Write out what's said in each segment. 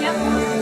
Yep.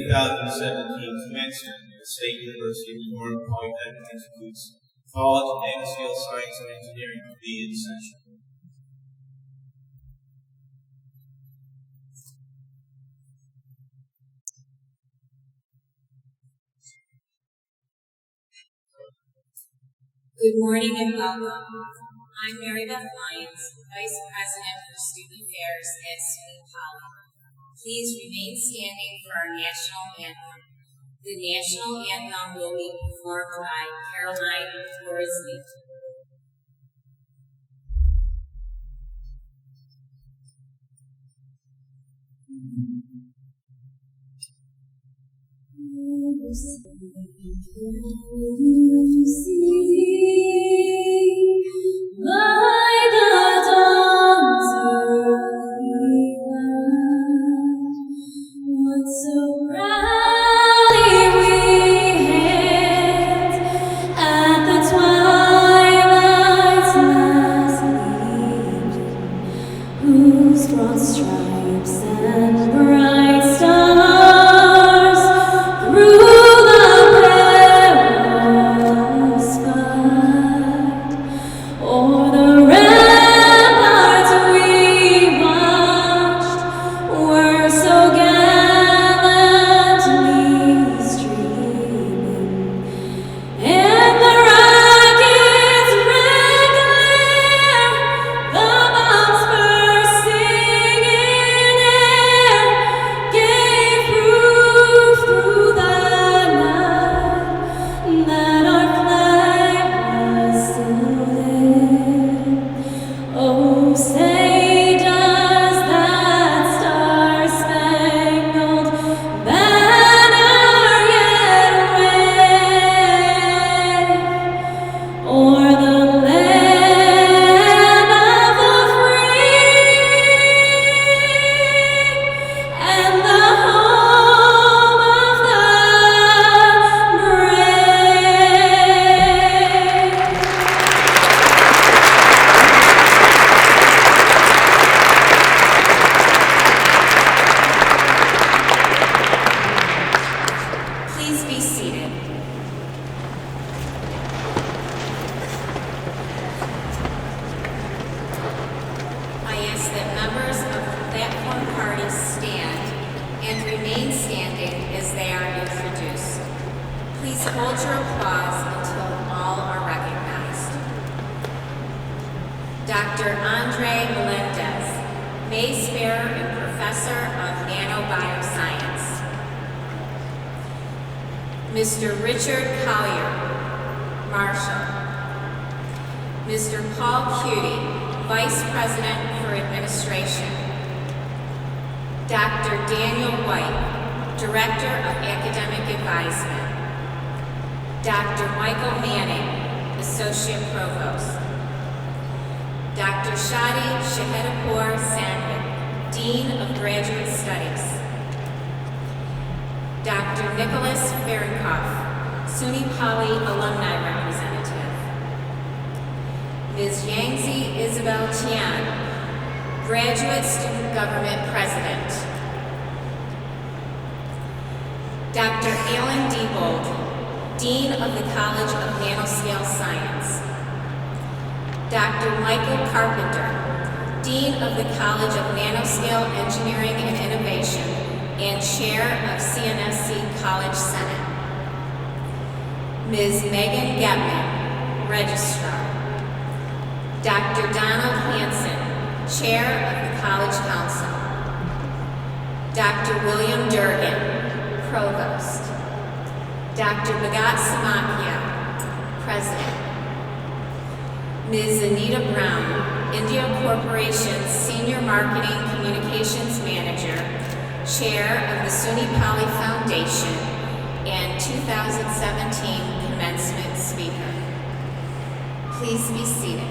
2017 commencement at the State University of New York Polytechnic Institute's College of Nanoscale Science and Engineering will be in session. Good morning and welcome. I'm Mary Beth Lyons, Vice President for Student Affairs at SUNY Poly. Please remain standing for our national anthem. The national anthem will be performed by Caroline Torres-Lee. By the dawn's early light, what so proudly we hailed at the twilight's last gleaming, whose broad stripes and bright stars through the perilous fight, o'er the ramparts we watched, were so gallantly streaming, and the rockets' red glare, the bombs bursting in air, gave proof through the night that our flag was still there. Oh, say does that star-spangled banner yet wave o'er the land of the free and the home of the brave? Please be seated. I ask that members of the platform party stand and remain standing as they are introduced. Please hold your applause until all are recognized. Dr. Andre Melendez, Mace Bearer and Professor of Nanobioscience. Mr. Richard Collier, Marshal. Mr. Paul Cutie, Vice President for Administration. Dr. Daniel White, Director of Academic Advisement. Dr. Michael Manning, Associate Provost. Dr. Shadi Shahedapur Sandvik, Dean of Graduate Studies. Dr. Nicholas Ferenkopf, SUNY Poly Alumni Representative. Ms. Yangzi Isabel Tian, Graduate Student Government President. Dr. Alan Diebold, Dean of the College of Nanoscale Science. Dr. Michael Carpenter, Dean of the College of Nanoscale Engineering and Innovation and Chair of CNSC College Senate. Ms. Megan Getman, Registrar. Dr. Donald Hanson, Chair of the College Council. Dr. William Durgan, Provost. Dr. Bhagat Samakia, President. Ms. Anita Brown, India Corporation's Senior Marketing Communications Manager, Chair of the SUNY Poly Foundation, and 2017 Commencement Speaker. Please be seated.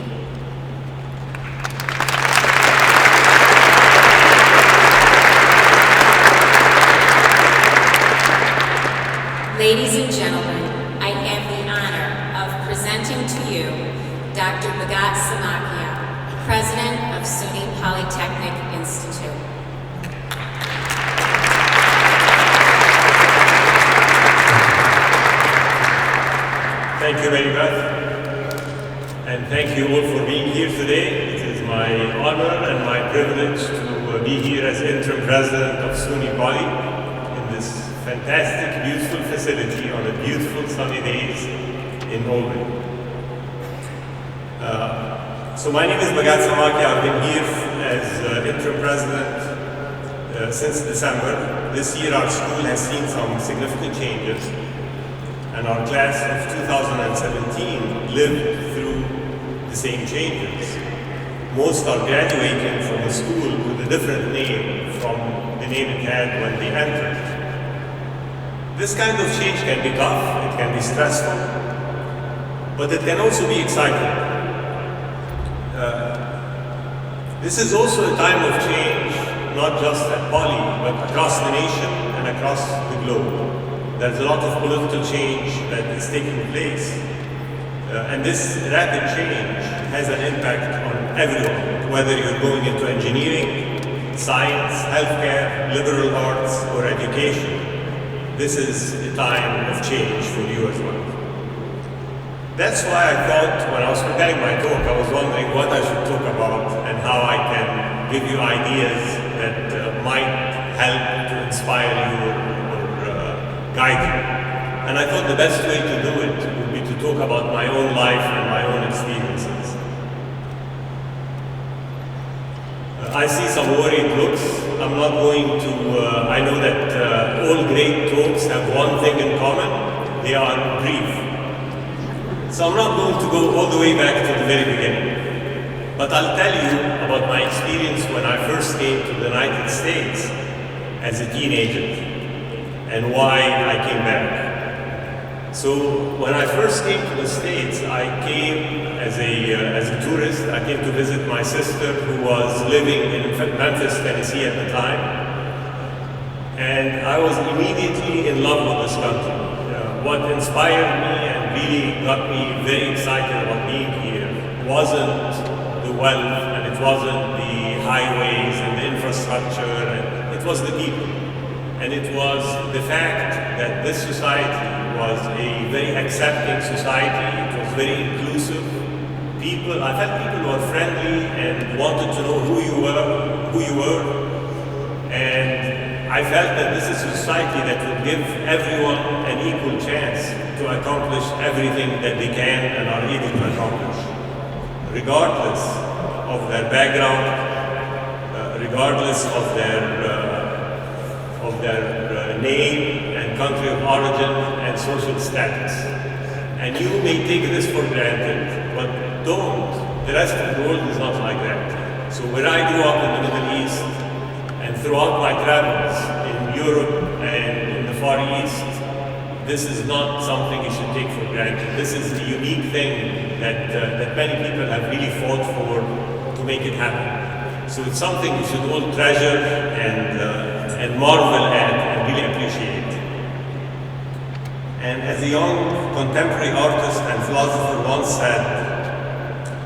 Ladies and gentlemen, I have the honor of presenting to you Dr. Bhagat Samakia, President of SUNY Polytechnic Institute. Thank you, Mary Beth, and thank you all for being here today. It is my honor and my privilege to be here as interim president of SUNY Poly in this fantastic, beautiful facility on a beautiful sunny days in Albany. So my name is Baghat Samaki. I've been here as interim president since December. This year our school has seen some significant changes, and our class of 2017 lived through the same changes. Most are graduating from the school with a different name from the name it had when they entered. This kind of change can be tough, it can be stressful, but it can also be exciting. This is also a time of change, not just at Poly, but across the nation and across the globe. There's a lot of political change that is taking place. And this rapid change has an impact on everyone, whether you're going into engineering, science, healthcare, liberal arts, or education. This is a time of change for you as well. That's why I thought, when I was preparing my talk, I was wondering what I should talk about and how I can give you ideas that might help to inspire you or guide you. And I thought the best way to do it would be to talk about my own life and my own experiences. I see some worried looks. I'm not going to, I know that all great talks have one thing in common. They are brief. So I'm not going to go all the way back to the very beginning. But I'll tell you about my experience when I first came to the United States as a teenager and why I came back. So when I first came to the States, I came as a tourist. I came to visit my sister who was living in Memphis, Tennessee at the time. And I was immediately in love with this country. What inspired me and really got me very excited about being here wasn't the wealth, and it wasn't the highways and the infrastructure, and it was the people. And it was the fact that this society was a very accepting society. It was very inclusive. I felt people were friendly and wanted to know who you were. And I felt that this is a society that would give everyone an equal chance to accomplish everything that they can and are able to accomplish, regardless of their background, regardless of their name and country of origin and social status. And you may take this for granted, but don't. The rest of the world is not like that. So where I grew up in the Middle East, and throughout my travels in Europe and in the Far East, this is not something you should take for granted. This is the unique thing that many people have really fought for to make it happen. So it's something we should all treasure and marvel at and really appreciate. And as a young contemporary artist and philosopher once said,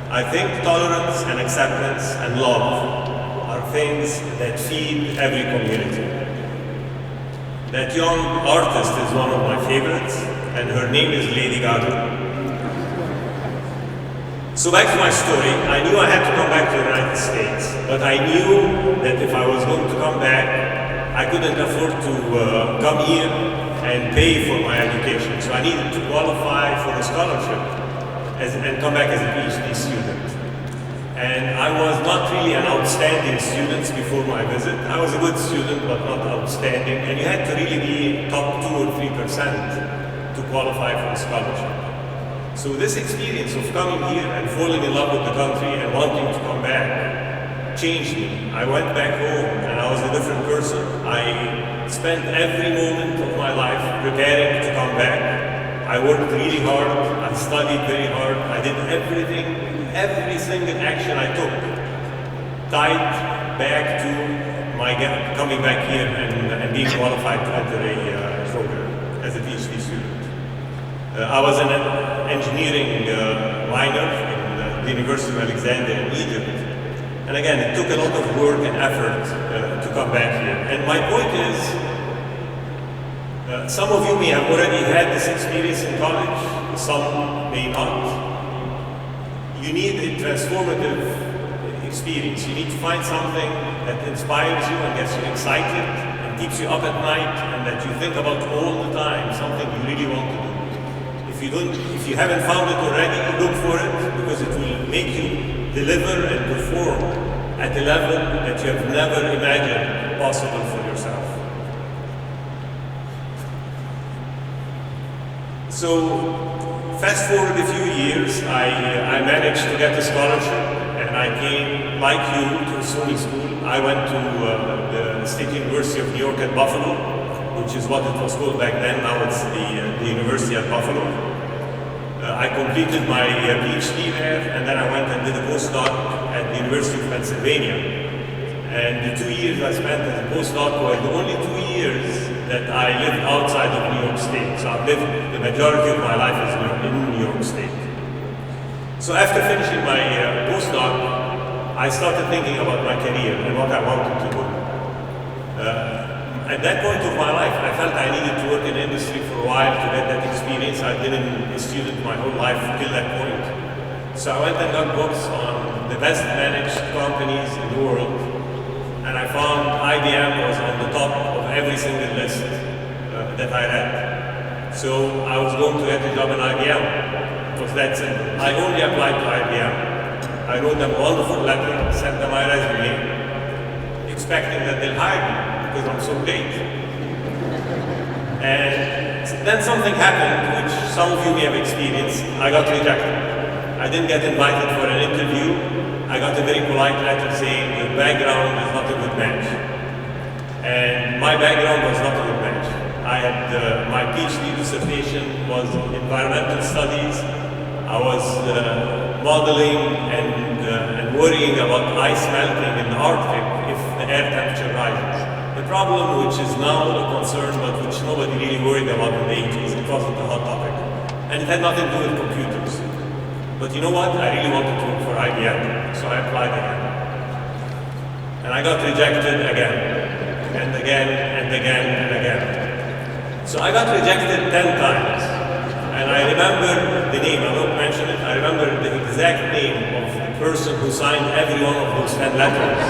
I think tolerance and acceptance and love are things that feed every community. That young artist is one of my favorites, and her name is Lady Gaga. So back to my story, I knew I had to come back to the United States, but I knew that if I was going to come back, I couldn't afford to come here and pay for my education. So I needed to qualify for a scholarship and come back as a PhD student. And I was not really an outstanding student before my visit. I was a good student, but not outstanding. And you had to really be top 2 or 3% to qualify for a scholarship. So this experience of coming here and falling in love with the country and wanting to come back changed me. I went back home and I was a different person. I spent every moment of my life preparing to come back. I worked really hard. I studied very hard. I did everything. Every single action I took tied back to my coming back here and being qualified to enter a program as a PhD student. I was an engineering minor in the University of Alexandria in Egypt. And again, it took a lot of work and effort to come back here. And my point is, Some of you may have already had this experience in college, some may not. You need a transformative experience. You need to find something that inspires you and gets you excited and keeps you up at night and that you think about all the time, something you really want to do. If you haven't found it already, look for it, because it will make you deliver and perform at a level that you have never imagined possible for yourself. So, fast forward a few years, I managed to get a scholarship, and I came, like you, to SUNY School. I went to the State University of New York at Buffalo, which is what it was called back then. Now it's the University at Buffalo. I completed my PhD there, and then I went and did a postdoc at the University of Pennsylvania. And the 2 years I spent as a postdoc were the only 2 years that I lived outside of New York State. So I've lived the majority of my life in New York State. So after finishing my postdoc, I started thinking about my career and what I wanted to do. At that point of my life, I felt I needed to work in industry for a while to get that experience. I'd been a student my whole life till that point. So I went and got books on the best managed companies in the world, and I found IBM was on the top of every single list that I read. So I was going to get a job in IBM. It was that simple. I only applied to IBM. I wrote them a wonderful letter, sent them my resume, expecting that they'll hire me because I'm so great. And then something happened, which some of you may have experienced. I got rejected. I didn't get invited for an interview. I got a very polite letter saying your background is not a good match. And my background was not a good match. I had my PhD dissertation was environmental studies. I was modeling and worrying about ice melting in the Arctic if the air temperature rises. The problem, which is now a concern, but which nobody really worried about in the 80s, it wasn't a hot topic. And it had nothing to do with computers. But you know what? I really wanted to work for IBM, so I applied again. And I got rejected again, and again, and again, and again. So I got rejected 10 times. And I remember the name, I won't mention it, I remember the exact name of the person who signed every one of those 10 letters,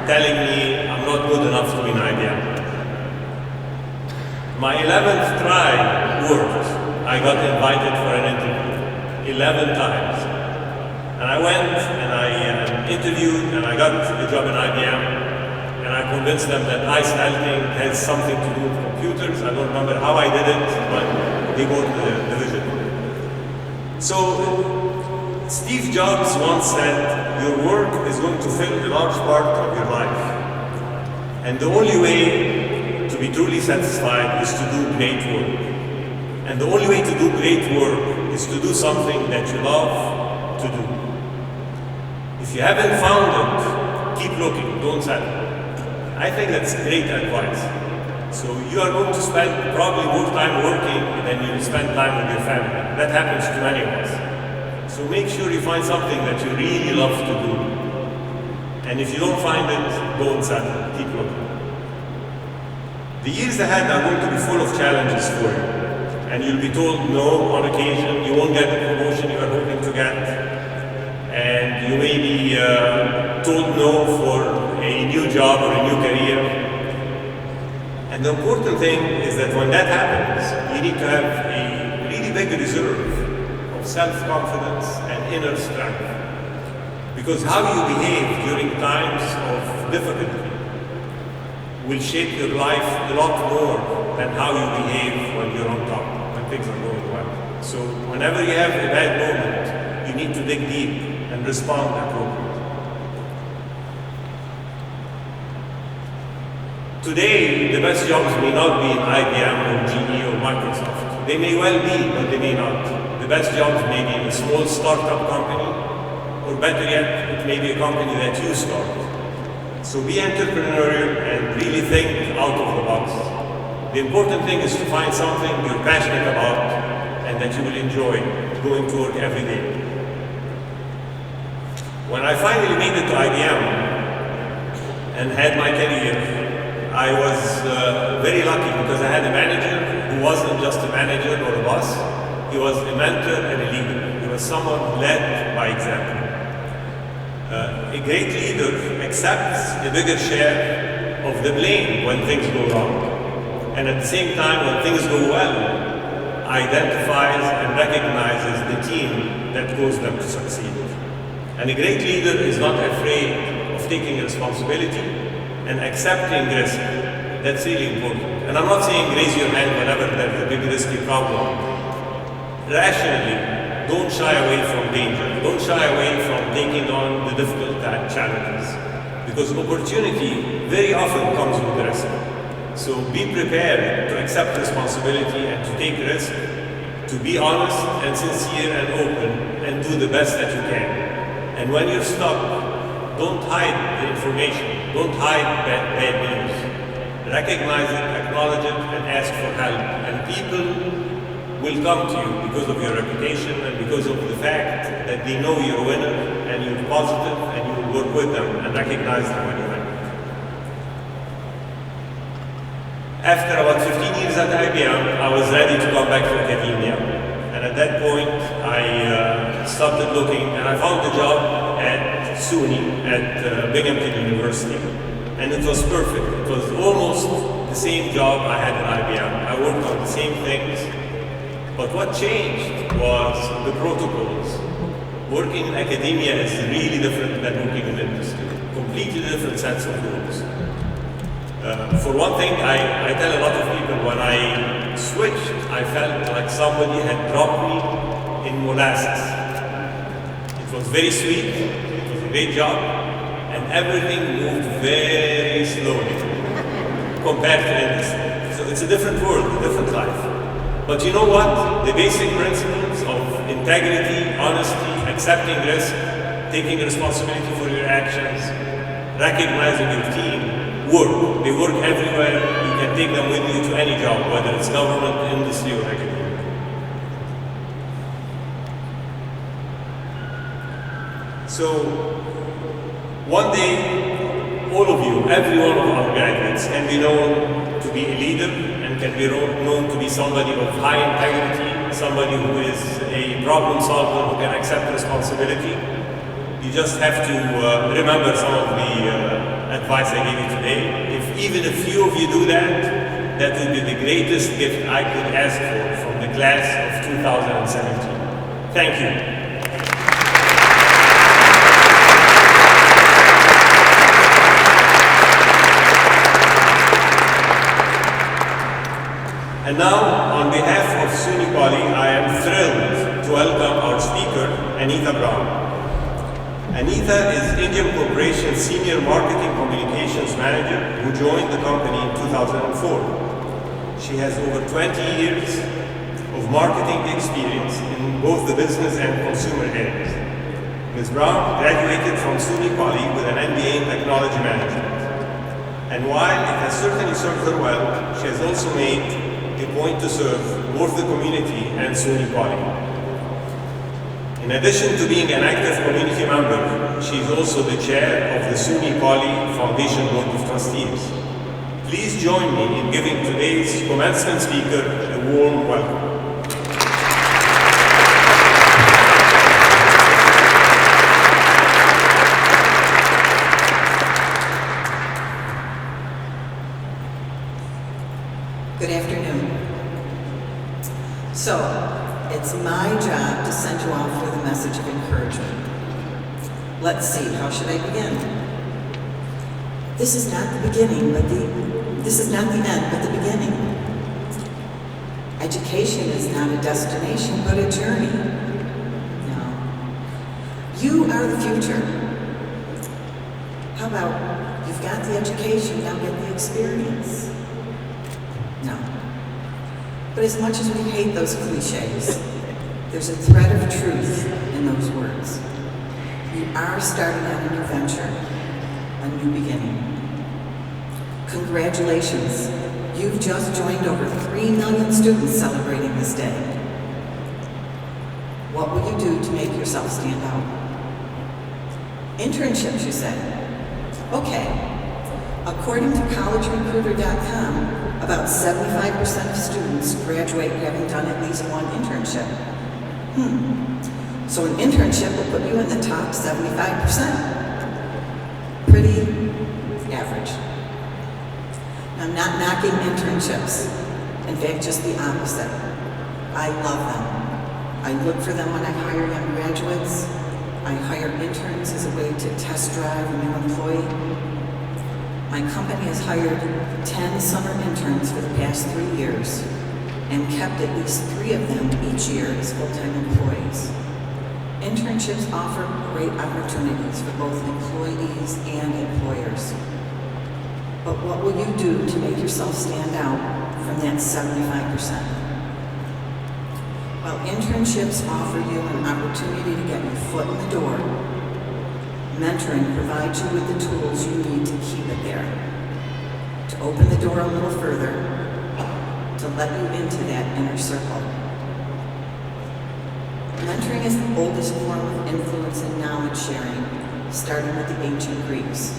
telling me I'm not good enough to be in IBM. My 11th try worked. I got invited for an interview 11 times. And I went and I interviewed and I got the job in IBM. And I convinced them that ice melting has something to do with computers. I don't remember how I did it, but they got the vision. So Steve Jobs once said, your work is going to fill a large part of your life. And the only way to be truly satisfied is to do great work. And the only way to do great work is to do something that you love to do. If you haven't found it, keep looking, don't settle. I think that's great advice. So you are going to spend probably more time working than you spend time with your family. That happens to many of us. So make sure you find something that you really love to do. And if you don't find it, don't settle, keep looking. The years ahead are going to be full of challenges for you. And you'll be told no on occasion, you won't get the promotion you are hoping to get. And you may be told no for a new job or a new career. And the important thing is that when that happens, you need to have a really big reserve of self-confidence and inner strength. Because how you behave during times of difficulty will shape your life a lot more than how you behave when you're on top, when things are going well. So whenever you have a bad moment, you need to dig deep and respond appropriately. Today, the best jobs may not be in IBM or GE or Microsoft. They may well be, but they may not. The best jobs may be in a small startup company, or better yet, it may be a company that you start. So be entrepreneurial and really think out of the box. The important thing is to find something you're passionate about and that you will enjoy going to work every day. When I finally made it to IBM and had my career, I was very lucky because I had a manager who wasn't just a manager or a boss. He was a mentor and a leader. He was someone who led by example. A great leader accepts a bigger share of the blame when things go wrong. And at the same time, when things go well, identifies and recognizes the team that goes them to succeed. And a great leader is not afraid of taking responsibility and accepting risk. That's really important. And I'm not saying raise your hand whenever there's a big risky problem. Rationally, don't shy away from danger. Don't shy away from taking on the difficult challenges. Because opportunity very often comes with risk. So be prepared to accept responsibility and to take risk, to be honest and sincere and open, and do the best that you can. And when you're stuck, don't hide the information. Don't hide bad news. Recognize it, acknowledge it, and ask for help. And people will come to you because of your reputation and because of the fact that they know you're a winner and you're positive and you will work with them and recognize them when you win. After about 15 years at IBM, I was ready to come back to academia. And at that point, I started looking and I found a job at SUNY, at Binghamton University. And it was perfect. It was almost the same job I had at IBM. I worked on the same things. But what changed was the protocols. Working in academia is really different than working in industry. Completely different sets of rules. For one thing, I tell a lot of people when I switched, I felt like somebody had dropped me in molasses. It was very sweet, it was a great job, and everything moved very slowly compared to industry. So it's a different world, a different life. But you know what? The basic principles of integrity, honesty, accepting risk, taking responsibility for your actions, recognizing your team, work. They work everywhere. You can take them with you to any job, whether it's government, industry, or academia. So, one day, all of you, every one of our graduates can be known to be a leader and can be known to be somebody of high integrity, somebody who is a problem solver, who can accept responsibility. You just have to remember some of the advice I gave you today. If even a few of you do that, that would be the greatest gift I could ask for from the class of 2017. Thank you. And now, on behalf of SUNY Poly, I am thrilled to welcome our speaker, Anita Brown. Anita is Indian Corporation's Senior Marketing Communications Manager who joined the company in 2004. She has over 20 years of marketing experience in both the business and consumer areas. Ms. Brown graduated from SUNY Poly with an MBA in Technology Management. And while it has certainly served her well, she has also made a point to serve both the community and SUNY Poly. In addition to being an active community member, she is also the chair of the SUNY Poly Foundation Board of Trustees. Please join me in giving today's commencement speaker a warm welcome. Good afternoon. So, it's my job to send you off with a message of encouragement. Let's see, how should I begin? This is not the beginning, this is not the end, but the beginning. Education is not a destination, but a journey. No. You are the future. How about, you've got the education, now get the experience. No. But as much as we hate those cliches, there's a thread of truth in those words. You are starting on a new venture, a new beginning. Congratulations, you've just joined over 3 million students celebrating this day. What will you do to make yourself stand out? Internships, you say? Okay. According to collegerecruiter.com, about 75% of students graduate having done at least one internship. So an internship will put you in the top 75%. Pretty average. Now, I'm not knocking internships. In fact, just the opposite. I love them. I look for them when I hire young graduates. I hire interns as a way to test drive a new employee. My company has hired 10 summer interns for the past 3 years and kept at least 3 of them each year as full-time employees. Internships offer great opportunities for both employees and employers. But what will you do to make yourself stand out from that 75%? Well, internships offer you an opportunity to get your foot in the door. Mentoring provides you with the tools you need to keep it there, to open the door a little further, to let you into that inner circle. Mentoring is the oldest form of influence and knowledge sharing, starting with the ancient Greeks.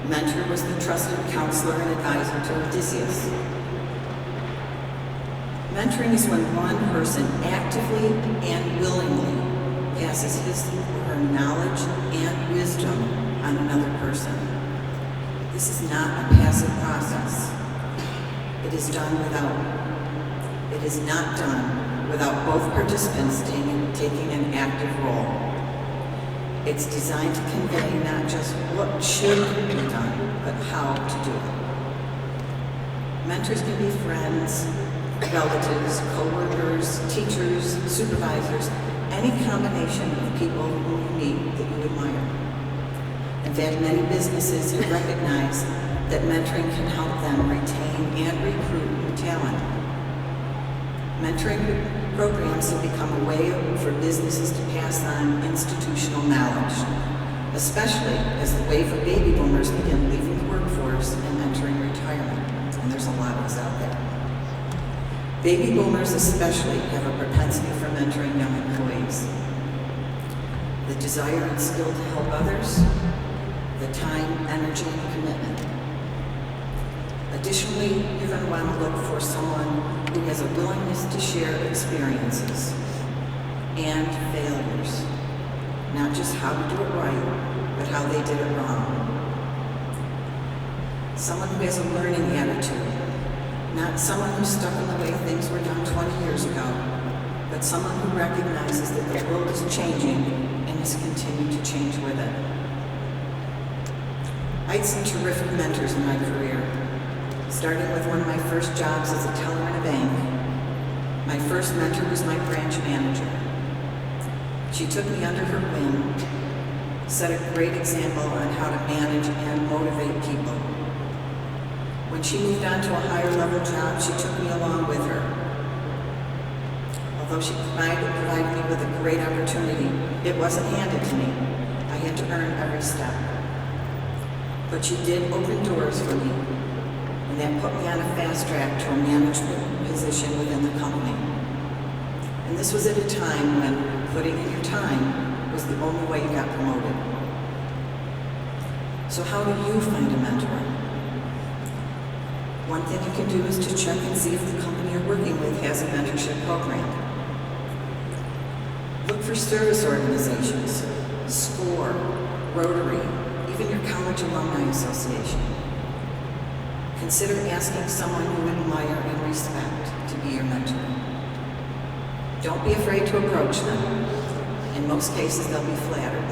Mentor was the trusted counselor and advisor to Odysseus. Mentoring is when one person actively and willingly passes his or her knowledge and wisdom on another person. This is not a passive process. It is not done without both participants taking an active role. It's designed to convey not just what should be done, but how to do it. Mentors can be friends, relatives, co-workers, teachers, supervisors, any combination of people who you meet that you admire. In fact, many businesses have recognized that mentoring can help them retain and recruit new talent. Mentoring programs have become a way for businesses to pass on institutional knowledge, especially as the wave of baby boomers begin leaving the workforce and entering retirement. And there's a lot of us out there. Baby boomers especially have a propensity for mentoring young employees. The desire and skill to help others, the time, energy, and commitment. Additionally, you're going to want to look for someone who has a willingness to share experiences and failures. Not just how to do it right, but how they did it wrong. Someone who has a learning attitude. Not someone who's stuck in the way things were done 20 years ago, but someone who recognizes that the world is changing and has continued to change with it. I had some terrific mentors in my career, starting with one of my first jobs as a teller in a bank. My first mentor was my branch manager. She took me under her wing, set a great example on how to manage and motivate people. When she moved on to a higher level job, she took me along with her. Although she provided me with a great opportunity, it wasn't handed to me. I had to earn every step. But she did open doors for me, and that put me on a fast track to a management position within the company. And this was at a time when putting in your time was the only way you got promoted. So how do you find a mentor? One thing you can do is to check and see if the company you're working with has a mentorship program. Look for service organizations, SCORE, Rotary, even your college alumni association. Consider asking someone you admire and respect to be your mentor. Don't be afraid to approach them. In most cases, they'll be flattered.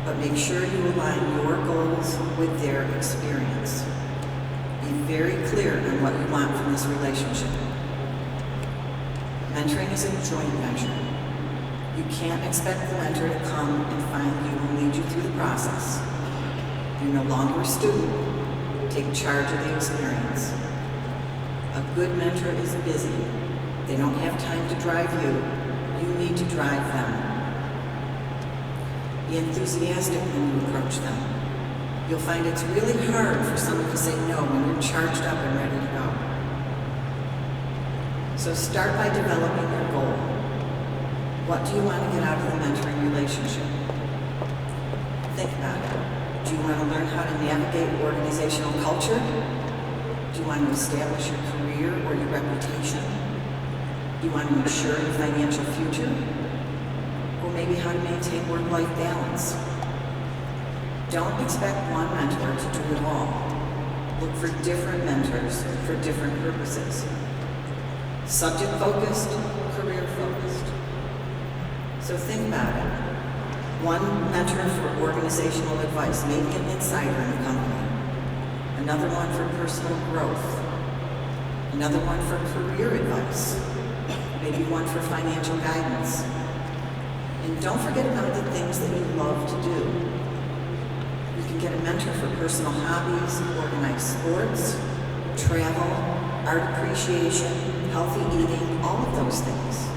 But make sure you align your goals with their experience. Be very clear on what you want from this relationship. Mentoring is a joint venture. You can't expect the mentor to come and find you and lead you through the process. You're no longer a student. Take charge of the experience. A good mentor is busy. They don't have time to drive you. You need to drive them. Be enthusiastic when you approach them. You'll find it's really hard for someone to say no when you're charged up and ready to go. So start by developing your goal. What do you want to get out of the mentoring relationship? Think about it. Do you want to learn how to navigate organizational culture? Do you want to establish your career or your reputation? Do you want to ensure your financial future? Or maybe how to maintain work-life balance? Don't expect one mentor to do it all. Look for different mentors for different purposes. Subject-focused, career-focused. So think about it. One mentor for organizational advice, maybe an insider in the company. Another one for personal growth. Another one for career advice. Maybe one for financial guidance. And don't forget about the things that you love to do. You can get a mentor for personal hobbies, organized sports, travel, art appreciation, healthy eating, all of those things.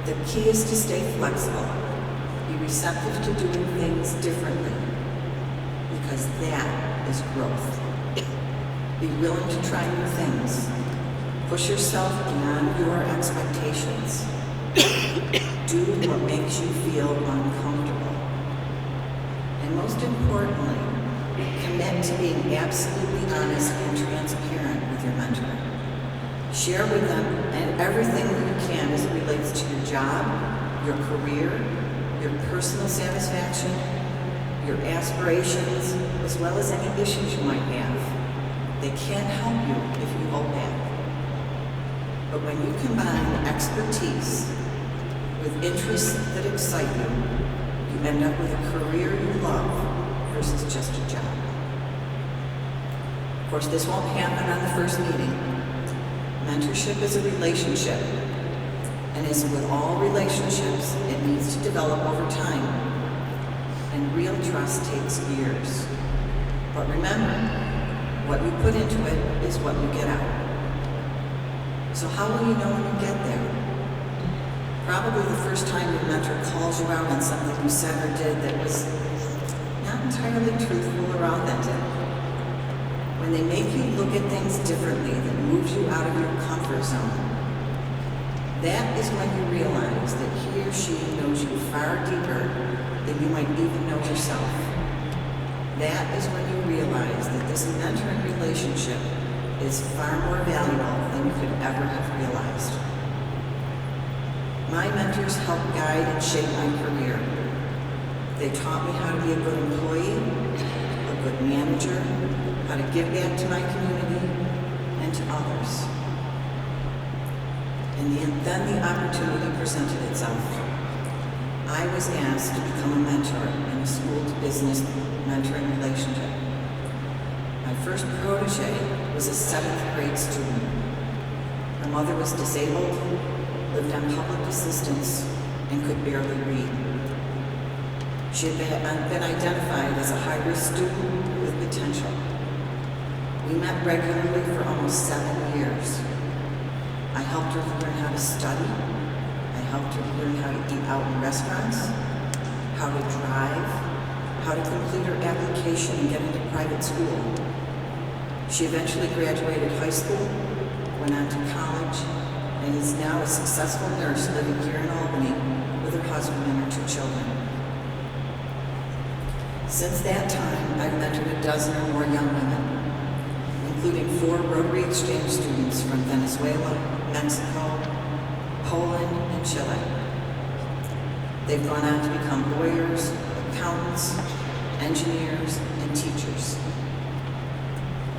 The key is to stay flexible. Be receptive to doing things differently, because that is growth. Be willing to try new things. Push yourself beyond your expectations. Do what makes you feel uncomfortable. And most importantly, commit to being absolutely honest and transparent with your mentor. Share with them and everything that you can as it relates to your job, your career, your personal satisfaction, your aspirations, as well as any issues you might have. They can't help you if you hold back. But when you combine expertise with interests that excite you, you end up with a career you love versus just a job. Of course, this won't happen on the first meeting. Mentorship is a relationship, and as with all relationships, it needs to develop over time, and real trust takes years. But remember, what you put into it is what you get out. So how will you know when you get there? Probably the first time your mentor calls you out on something you said or did that was not entirely truthful or authentic. When they make you look at things differently that moves you out of your comfort zone. That is when you realize that he or she knows you far deeper than you might even know yourself. That is when you realize that this mentoring relationship is far more valuable than you could ever have realized. My mentors helped guide and shape my career. They taught me how to be a good employee, a good manager, how to give back to my community and to others. And then the opportunity presented itself. I was asked to become a mentor in a school-to-business mentoring relationship. My first protege was a 7th grade student. Her mother was disabled, lived on public assistance, and could barely read. She had been identified as a high-risk student with potential. We met regularly for almost 7 years. I helped her learn how to study. I helped her learn how to eat out in restaurants, how to drive, how to complete her application and get into private school. She eventually graduated high school, went on to college, and is now a successful nurse living here in Albany with her husband and her 2 children. Since that time, I've mentored a dozen or more young women, including 4 Rotary Exchange students from Venezuela, Mexico, Poland, and Chile. They've gone on to become lawyers, accountants, engineers, and teachers.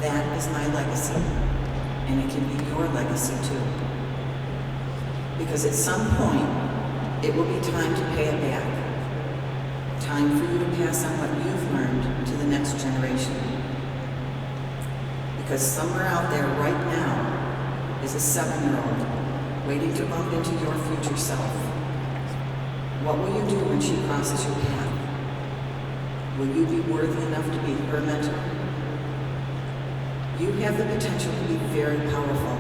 That is my legacy, and it can be your legacy too. Because at some point, it will be time to pay it back. Time for you to pass on what you've learned to the next generation. Because somewhere out there right now is a 7-year-old waiting to bump into your future self. What will you do when she crosses your path? Will you be worthy enough to be her mentor? You have the potential to be very powerful.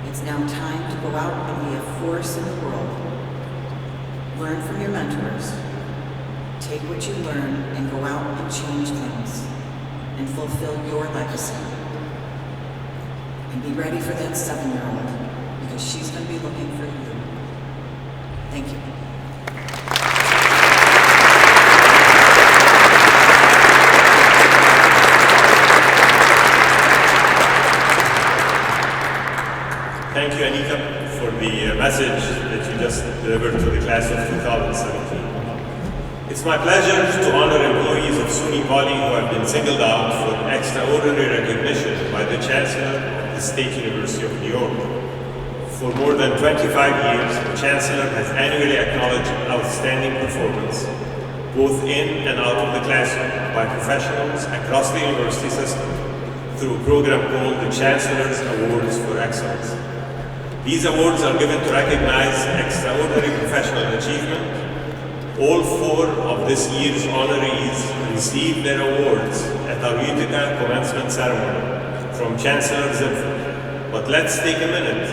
It's now time to go out and be a force in the world. Learn from your mentors. Take what you learn and go out and change things and fulfill your legacy. And be ready for that 7-year-old because she's going to be looking for you. Thank you. of 2017. It's my pleasure to honor employees of SUNY Poly who have been singled out for extraordinary recognition by the Chancellor of the State University of New York. For more than 25 years, the Chancellor has annually acknowledged outstanding performance, both in and out of the classroom, by professionals across the university system through a program called the Chancellor's Awards for Excellence. These awards are given to recognize extraordinary professional achievement. All 4 of this year's honorees received their awards at our Utica commencement ceremony from Chancellor Zipfel. But let's take a minute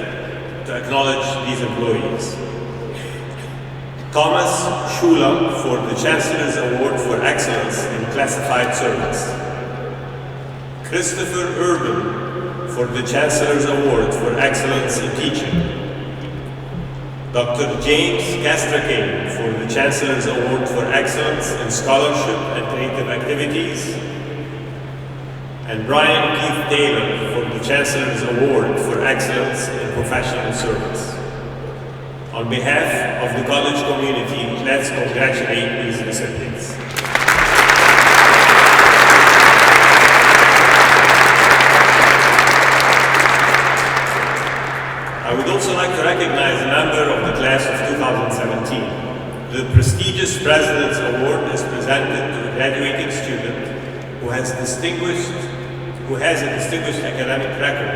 to acknowledge these employees. Thomas Shula for the Chancellor's Award for Excellence in Classified Service. Christopher Urban for the Chancellor's Award for Excellence in Teaching. Dr. James Castracane for the Chancellor's Award for Excellence in Scholarship and Creative Activities. And Brian Keith Taylor for the Chancellor's Award for Excellence in Professional Service. On behalf of the college community, let's congratulate these recipients. I would also like to recognize a member of the class of 2017. The prestigious President's Award is presented to a graduating student who has a distinguished academic record,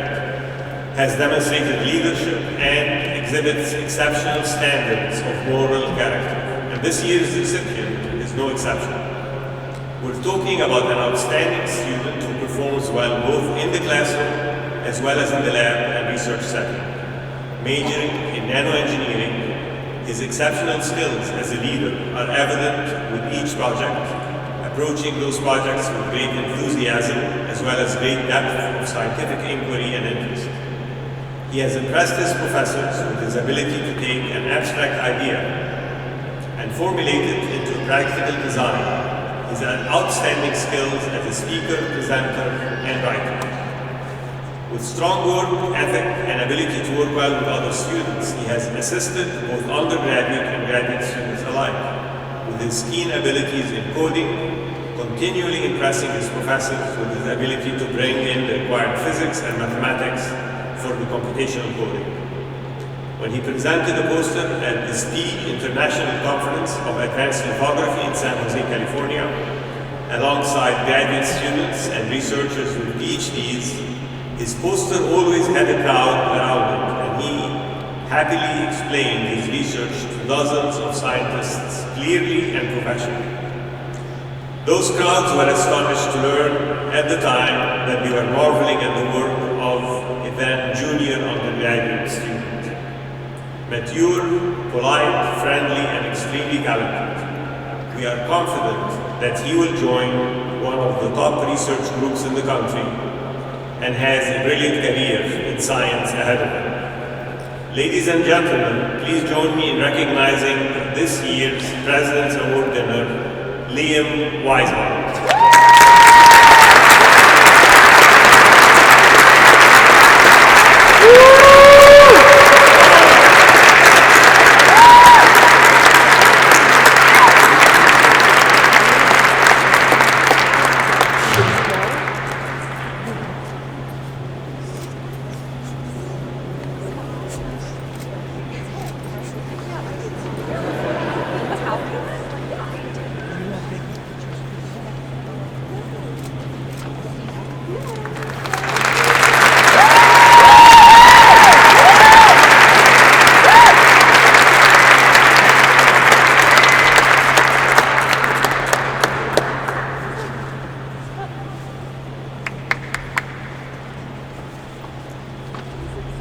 has demonstrated leadership, and exhibits exceptional standards of moral character. And this year's recipient is no exception. We're talking about an outstanding student who performs well both in the classroom as well as in the lab and research setting. Majoring in nanoengineering, his exceptional skills as a leader are evident with each project, approaching those projects with great enthusiasm as well as great depth of scientific inquiry and interest. He has impressed his professors with his ability to take an abstract idea and formulate it into practical design. He has outstanding skills as a speaker, presenter, and writer. With strong work ethic and ability to work well with other students, he has assisted both undergraduate and graduate students alike. With his keen abilities in coding, continually impressing his professors with his ability to bring in the required physics and mathematics for the computational coding. When he presented a poster at the STEE International Conference of Advanced Lithography in San Jose, California, alongside graduate students and researchers with PhDs, his poster always had a crowd around it, and he happily explained his research to dozens of scientists clearly and professionally. Those crowds were astonished to learn at the time that they were marveling at the work of a then junior undergraduate student. Mature, polite, friendly, and extremely talented. We are confident that he will join one of the top research groups in the country and has a brilliant career in science ahead of him. Ladies and gentlemen, please join me in recognizing this year's President's Award winner, Liam Weisman.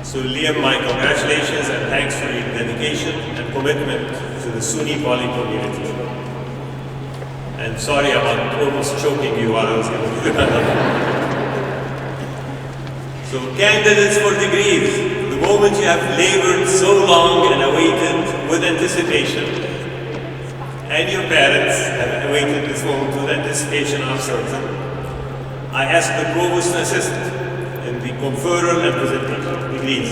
So Liam, my congratulations and thanks for your dedication and commitment to the SUNY Poly community. And sorry about almost choking you while I was going to do that. So candidates for degrees, the moment you have labored so long and awaited with anticipation, and your parents have awaited this moment with anticipation, I'm certain, I ask the Provost to assist in the conferral and presentation. Please.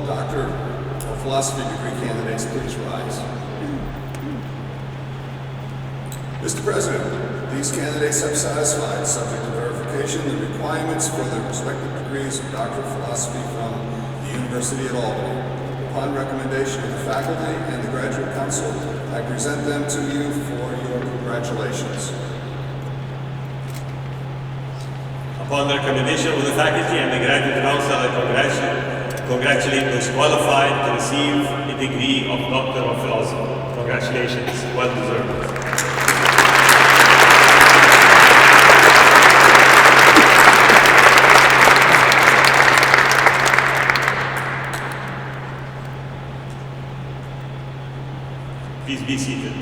the Doctor of Philosophy degree candidates please rise? Mr. President, these candidates have satisfied, subject to verification, the requirements for their respective degrees of Doctor of Philosophy from the University at Albany. Upon recommendation of the faculty and the Graduate Council, I present them to you for your congratulations. Upon the recommendation of the faculty and the Graduate Council, I congratulate those qualified to receive a degree of Doctor of Philosophy. Congratulations, well deserved. Please be seated.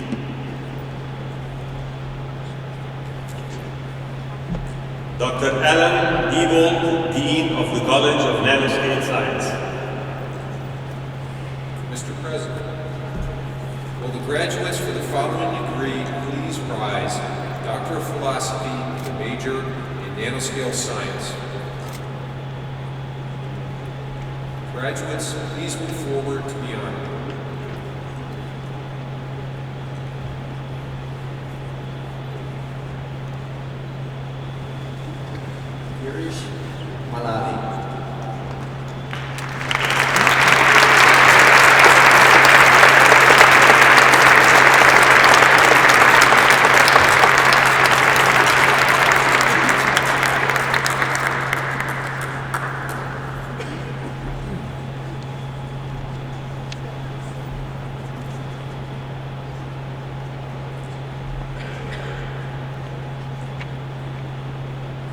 Dr. Alan Diebold, Dean of the College of Nanoscale Science. Mr. President, will the graduates for the following degree please rise? Doctor of Philosophy with a major in Nanoscale Science. Graduates, please move forward to be honored. Girish Malali.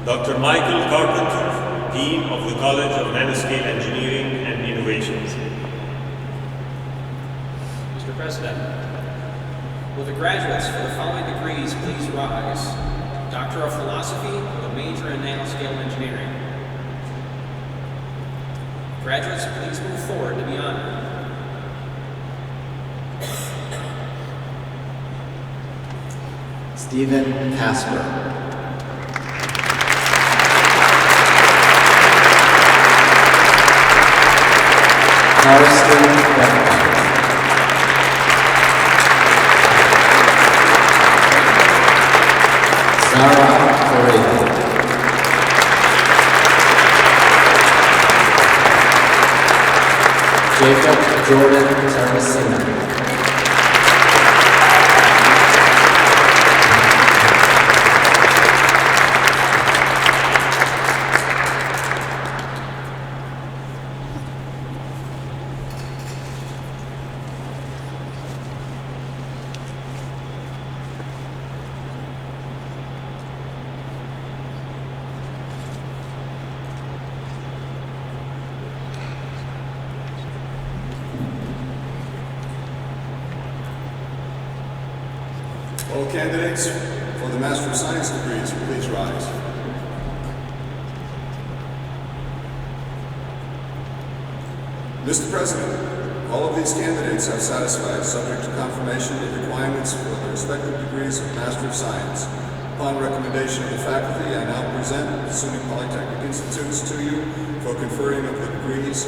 Dr. Michael Carpenter, Dean of the College of Nanoscale Engineering and Innovations. Mr. President, will the graduates for the following degrees please rise? Doctor of Philosophy with a major in Nanoscale Engineering. Graduates, please move forward to be honored. Stephen Casper. Karsten Beckman. Sarah Correa. Jacob Jordan Terracina. All candidates for the Master of Science degrees, please rise. Mr. President, all of these candidates have satisfied, subject to confirmation, the requirements for their respective degrees of Master of Science. Upon recommendation of the faculty, I now present SUNY Polytechnic Institutes to you for conferring of the degrees,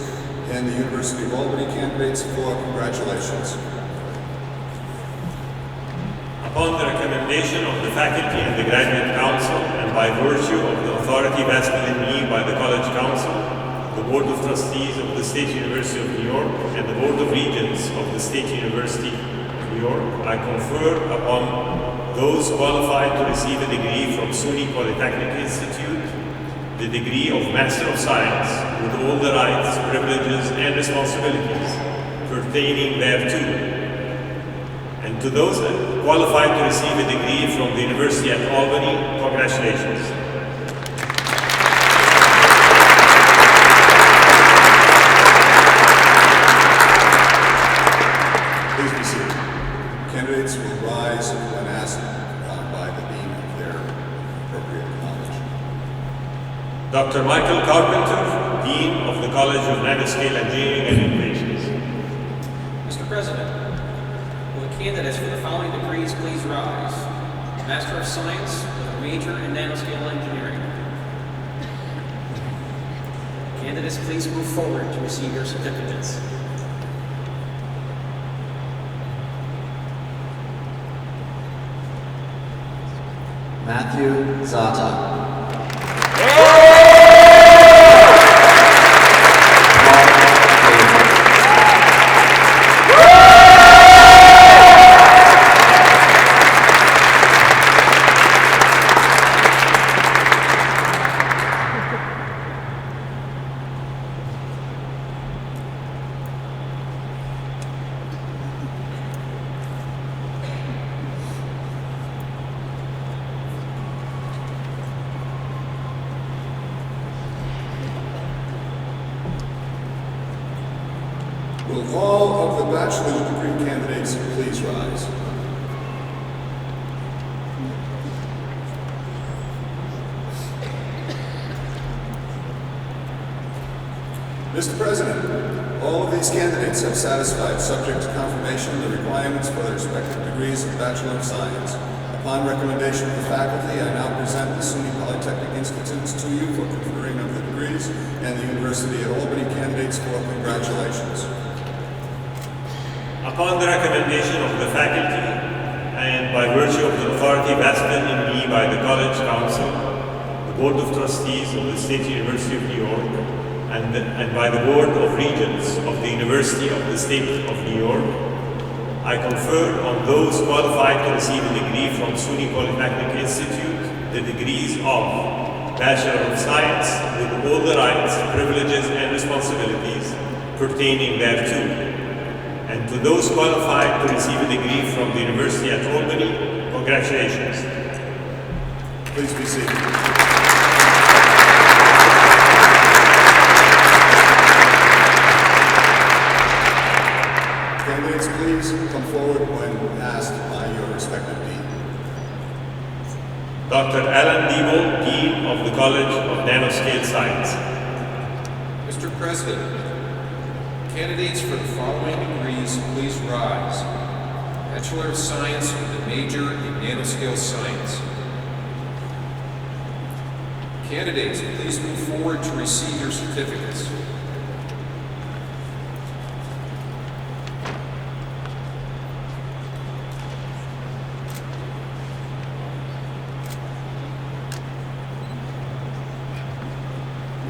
and the University of Albany candidates for congratulations. Upon the recommendation of the faculty and the Graduate Council, and by virtue of the authority vested in me by the College Council, the Board of Trustees of the State University of New York, and the Board of Regents of the State University of New York, I confer upon those qualified to receive a degree from SUNY Polytechnic Institute, the degree of Master of Science, with all the rights, privileges, and responsibilities pertaining thereto. And to those qualified to receive a degree from the University at Albany, congratulations. Please be seated. Candidates will rise when asked by the Dean of their appropriate college. Dr. Michael Carpenter, Dean of the College of Nanoscale Engineering and Innovations. Mr. President, will the candidates for the following degrees please rise? Master of Science with a major in Nanoscale Engineering. Candidates, please move forward to receive your certificates. Matthew Zata. Will all of the bachelor's degree candidates please rise? Mr. President, all of these candidates have satisfied, subject to confirmation, the requirements for their respective degrees of Bachelor of Science. Upon recommendation of the faculty, I now present the SUNY Polytechnic Institutes to you for conferring of the degrees, and the University at Albany candidates for congratulations. Upon the recommendation of the faculty, and by virtue of the authority vested in me by the College Council, the Board of Trustees of the State University of New York, and by the Board of Regents of the University of the State of New York, I confer on those qualified to receive a degree from SUNY Polytechnic Institute the degrees of Bachelor of Science with all the rights, privileges, and responsibilities pertaining thereto. And to those qualified to receive a degree from the University at Albany, congratulations. Please be seated. Candidates, please come forward when asked by your respective dean. Dr. Alan Diebold, Dean of the College of Nanoscale Science. Mr. President, candidates for the following degrees, please rise. Bachelor of Science with a major in Nanoscale Science. Candidates, please move forward to receive your certificates.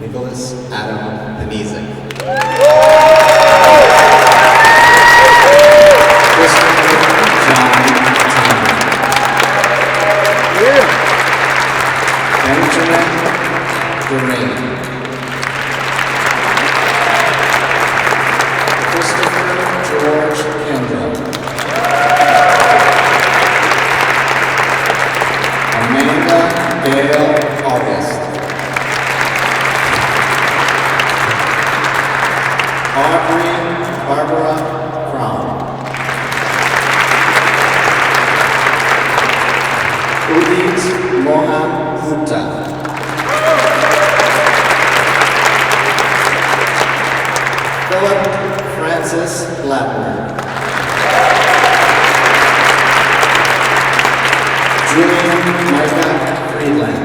Nicholas Adam Panizik. Benjamin Duran. Christopher George Kendall. Amanda Dale August. Audrey Barbara Crown. Udit Mohan Gupta. Philip Francis Blattner. Julian Micah Friedland.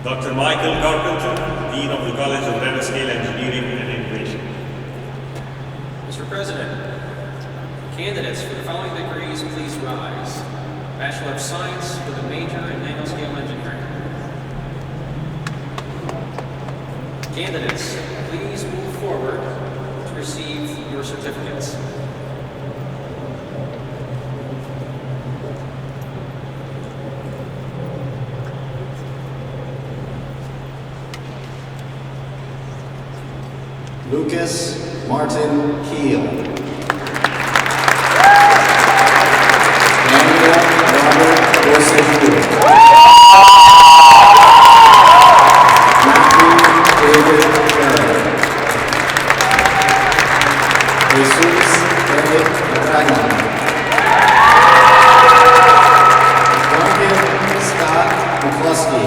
Dr. Michael Carpenter, Dean of the College of Nanoscale Engineering and Innovation. Mr. President, candidates for the following degrees, please rise. Bachelor of Science with a major in Nanoscale Engineering. Candidates, please move forward to receive your certificates. Lucas Martin Keel. Daniel Robert Rossellini. Matthew David Perry. Jesus Eric Ragland. Duncan Scott McCluskey.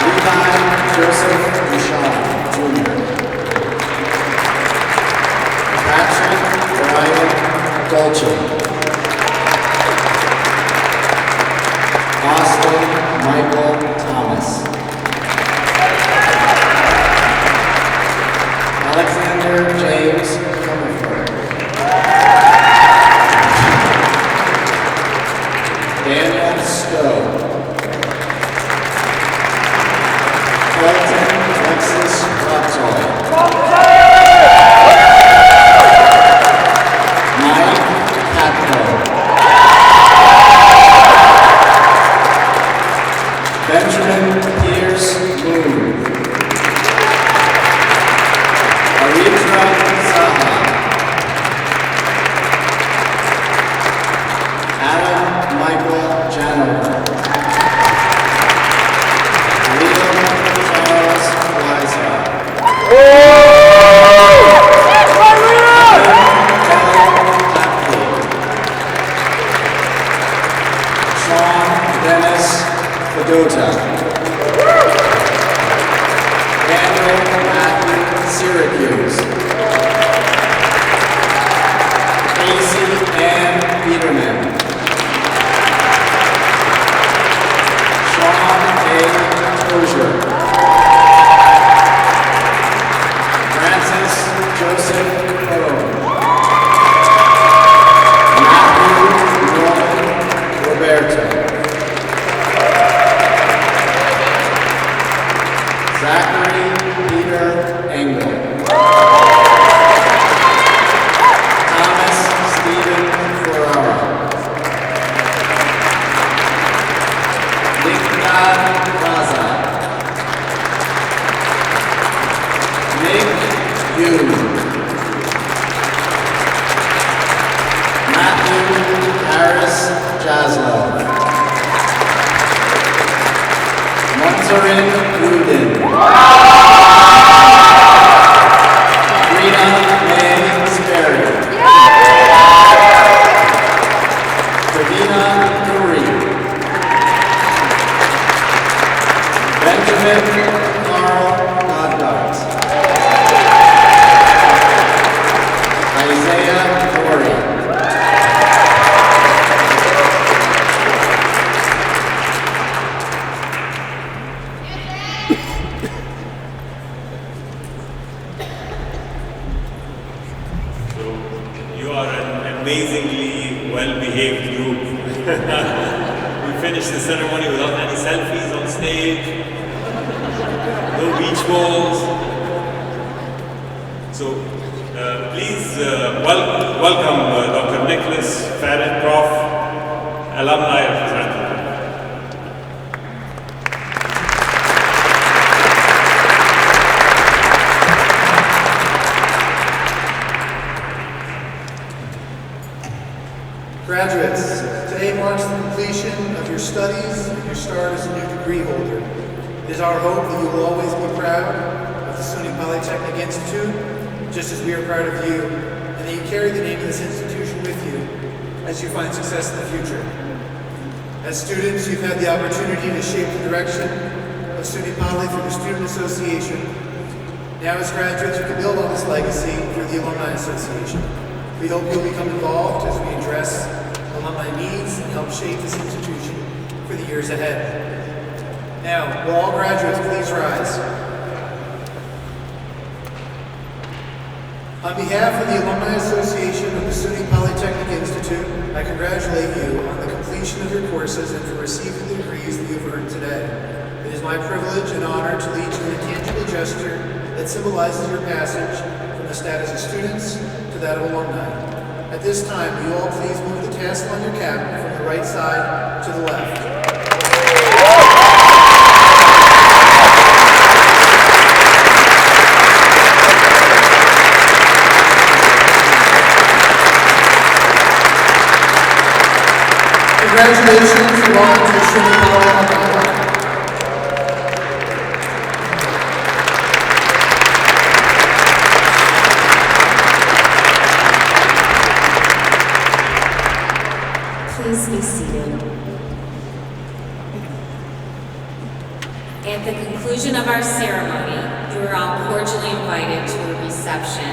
Levi Joseph Duchamp, Jr. Dolce. Austin Michael Thomas. Alexander James Comerford. Daniel Stowe. Colton Alexis Raptoy. Mike Catco. Benjamin Pierce Moon. Aritra Saha. Adam Michael Janover. Liam Charles Weiser. Sean Dennis Fedota. Daniel Matthew Syracuse. Casey Ann Peterman. Sean A. Tozier. Francis Joseph Coe. Matthew Norman Roberto. Zachary Peter Engel. Thomas Stephen Ferrara. Nicknad Raza. Nick Yoon. Matthew Harris Jaslow. Munzarin Rudin. Rita May Sperry. Davina Curry. Benjamin Carl Godbart. Isaiah Corey. You are an amazingly well-behaved group. We finished the ceremony without any selfies on stage, no beach balls. So please welcome Dr. Nicholas Farrett, Prof, alumni representative. Graduates, today marks the completion of your studies and your start as a new degree holder. It is our hope that you will always be proud of the SUNY Polytechnic Institute, just as we are proud of you, and that you carry the name of this institution with you as you find success in the future. As students, you've had the opportunity to shape the direction of SUNY Poly through the Student Association. Now as graduates, you can build on this legacy through the Alumni Association. We hope you'll become involved as we address alumni needs and help shape this institution for the years ahead. Now, will all graduates please rise? On behalf of the Alumni Association of the SUNY Polytechnic Institute, I congratulate you on the completion of your courses and for receiving the degrees that you've earned today. It is my privilege and honor to lead you in a tangible gesture that symbolizes your passage from the status of students to that of alumni. At this time, will you all please move the tassel on your cap from the right side to the left. Congratulations, and welcome to SUNY Poly. Please be seated. At the conclusion of our ceremony, you are all cordially invited to a reception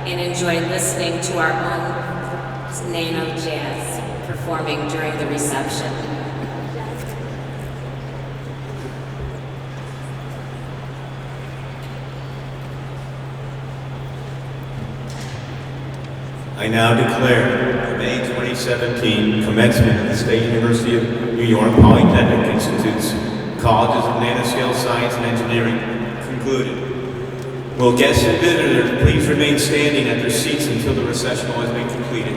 and enjoy listening to our own Nano Jazz performing during the reception. I now declare the May 2017 commencement of the State University of New York Polytechnic Institute's Colleges of Nanoscale Science and Engineering concluded. Will guests and visitors please remain standing at their seats until the recessional has been completed?